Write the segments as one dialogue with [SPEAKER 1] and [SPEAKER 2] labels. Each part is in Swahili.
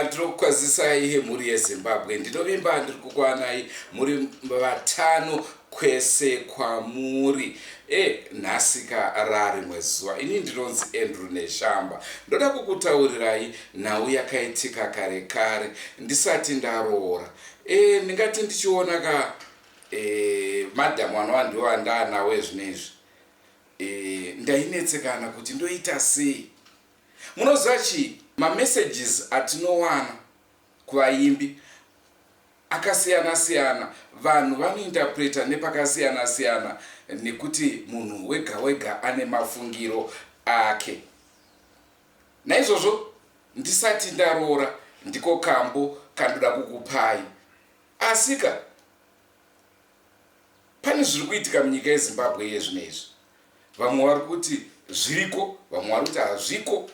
[SPEAKER 1] Ndinokwazisai hemhuri yeZimbabwe. Ndinovimba ndiri kukwanai muri vatano kwese kwamuri. Nhasika rari mwezuva. Ini ndinonzi Andrew Neshamba. Ndoda kukutaurirai nhau yakaitika kare kare ndisati ndaroora. Ndingati ndichiona ka madhamu anovandiwa ndaanawo zvinezvi. Ndainetsekana kuti ndoita sei. Munoziva chii? Messages atinowana kuvaimbi akasiyana-siyana, vanhu vanointerpreta nepakasiyana-siyana nekuti munhu wega wega ane mafungiro ake. Naizvozvo ndisati ndaroora ndiko kambo kandoda kukupai. Asika pane zviri kuitika munyika yeZimbabwe yezvinezvi. Vamwe vari kuti zviriko, vamwe vari kuti hazviko.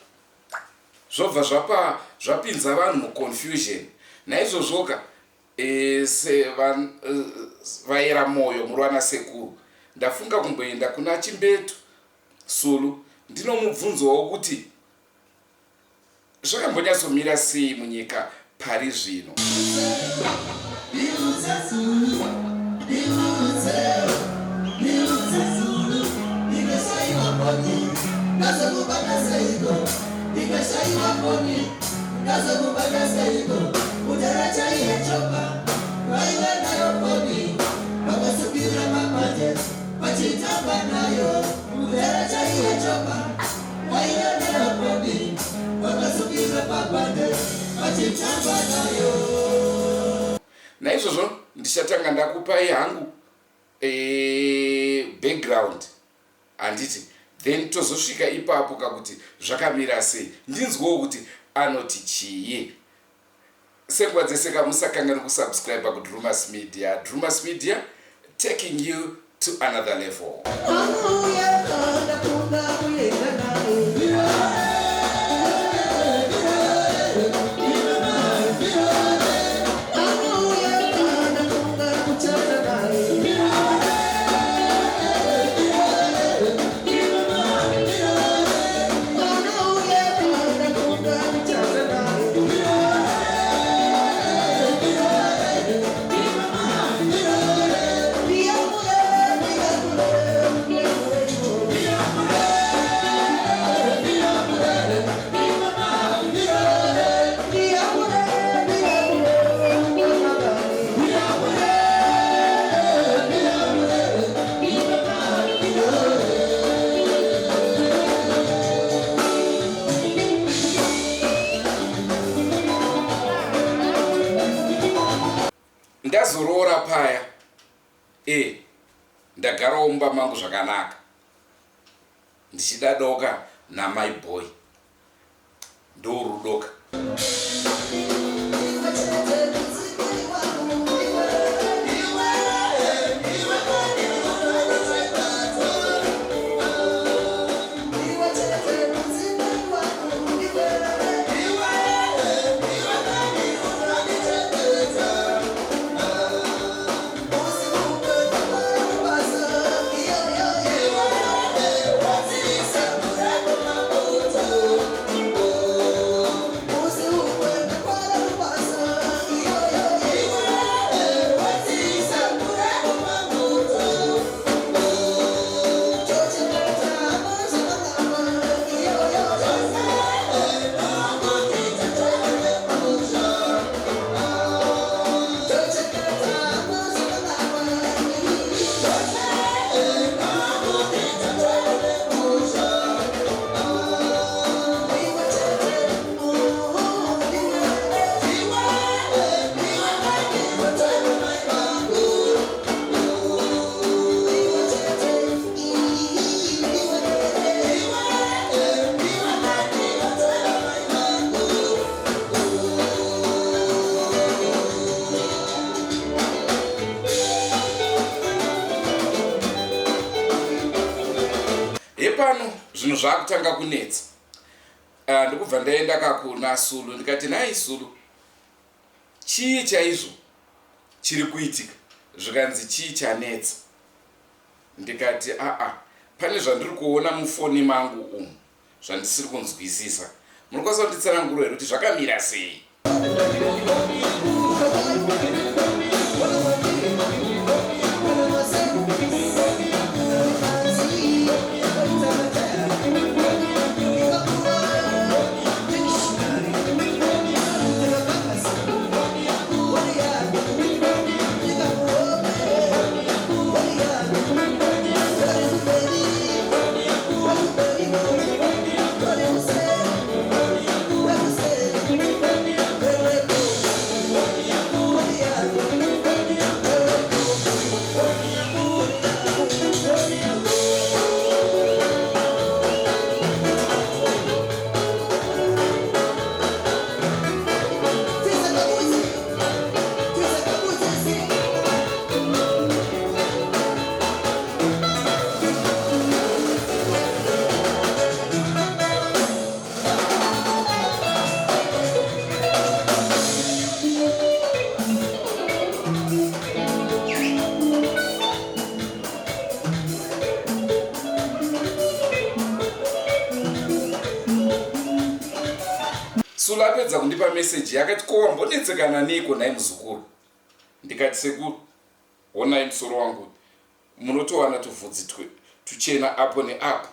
[SPEAKER 1] Zvobva zvapinza vanhu muconfusion. Naizvozvoka vaera moyo muri vanasekuru, ndafunga kumboenda kuna Chimbetu Sulu ndinomubvunzawo kuti zvakambonyatsomira sei munyika pari zvino. Naizvozvo ndichatanga ndakupai hangu background handiti, then tozosvika ipapo kakuti zvakamira sei, ndinzwewo kuti anoti chii. Senguva dzese musakanga nokusubscribe kuDrumas Media. Drumas Media, taking you to another level. Ndazorora paya. Ndagarawo mumba mangu zvakanaka. Ndichidadoka namai boy. Ndorudoka. Pano zvinhu zvakutanga kunetsa. Ndikubva ndaenda kakuna Sulu ndikati nai Sulu, chii chaizvo chiri kuitika? Zvikanzi chii chanetsa? Ndikati pane zvandiri kuona mufoni mangu umu zvandisiri kunzwisisa. Munokwanisa kunditsanangurira kuti zvakamira sei? Sula apedza kundipa meseji yakati ko wambonetsekana neiko nai muzukuru. Ndikati sekuru, honai musoro wangu munotowana tuvhudzi tuchena apo neapo.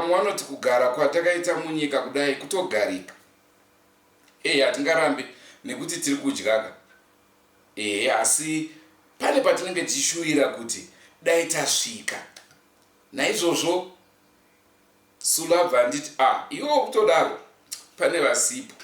[SPEAKER 1] Vanoti kugara kwatakaita munyika kudai kutogarika. Hatingarambe nekuti tiri kudyaka. Asi pane patinenge tichishuvira kuti dai tasvika. Naizvozvo Sula abva anditi iwo kutodaro pane vasipo.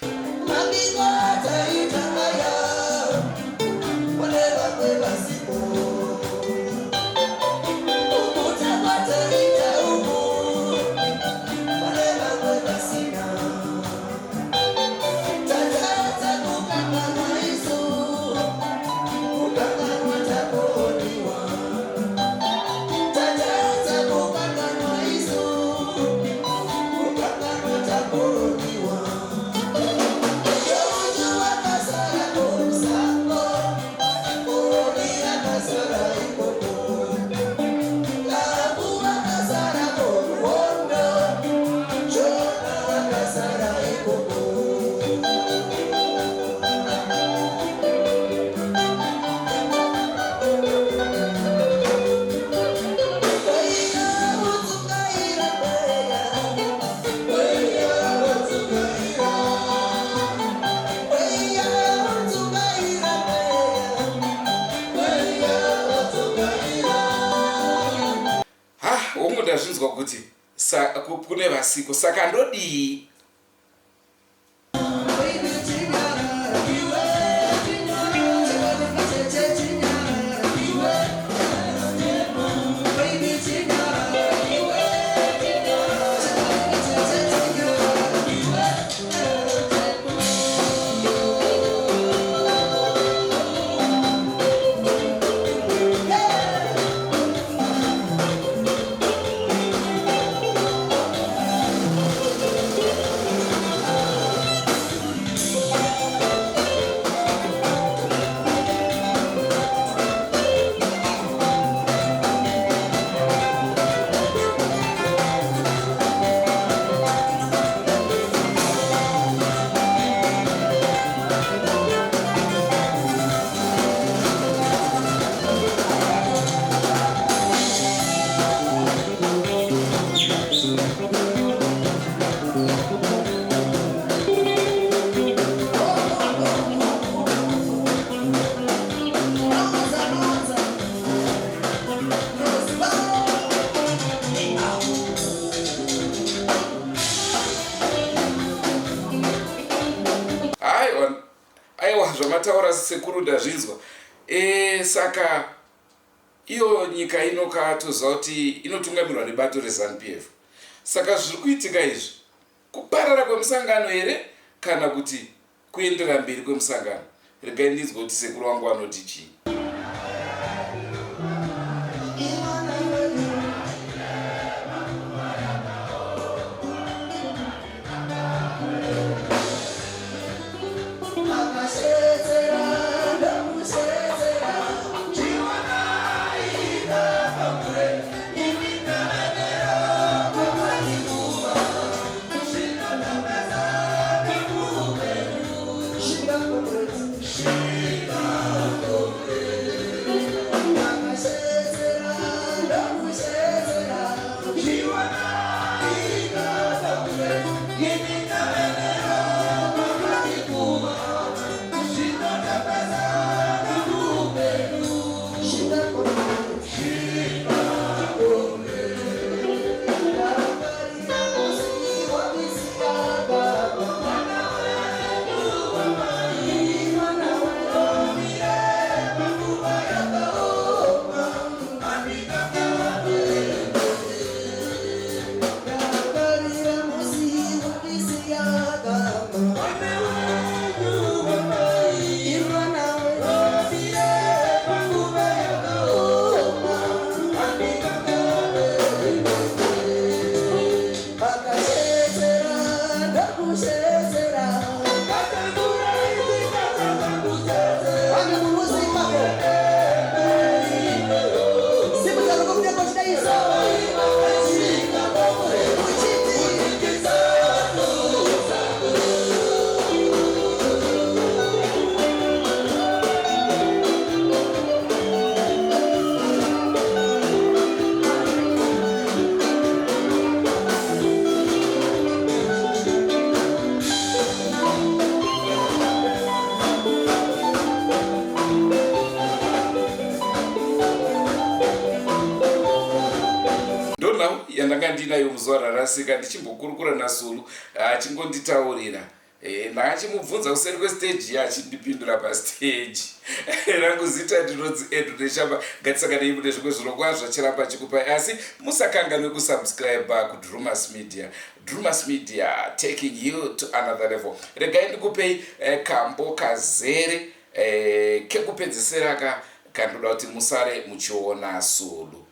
[SPEAKER 1] ndazvinzwa kuti kune vasiko, saka ndodii? Zvamataura sekuru ndazvinzwa. Saka iyo nyika inokatoziva kuti inotungamirwa nebato reZANU-PF. Saka zviri kuitika izvi kuparara kwemusangano here kana kuti kuendera mberi kwemusangano? Regai ndinzwe kuti sekuru wangu anoti chii. Yandanga ndinayo muzuva rarasika ndichimbokurukura naSulu achingonditaurira. Ndakachimubvunza kuseri kwestage achindipindura pastage. Rangu zita ndinonzi Edu Neshamba. Ngatisangane mune zvimwe zvirongwa zvachiramba achikupai, asi musakanganwe kusubscribe kuDrumas Media. Drumas Media taking you to another level. Regai ndikupei kambo kazere kekupedzisira kandoda kuti musare muchiona Sulu.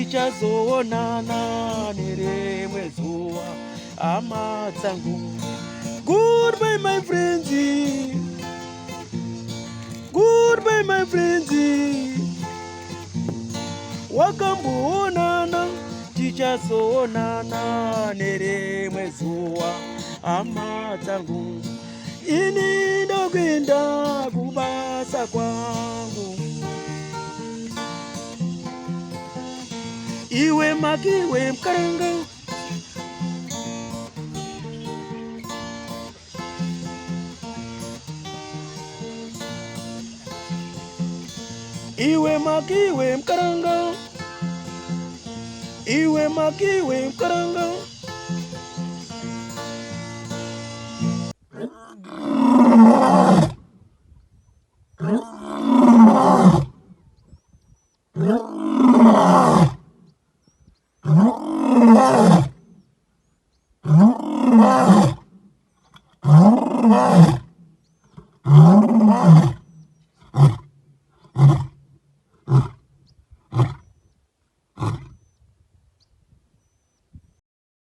[SPEAKER 2] tichazoonana nerimwe zuva hama dzangu. Goodbye my friends, goodbye my friends. Wakamboonana tichazoonana nerimwe zuva hama dzangu. Ini ndokwenda kubasa kwangu. Iwe maki iwe mkaranga, iwe maki iwe mkaranga, iwe maki iwe mkaranga.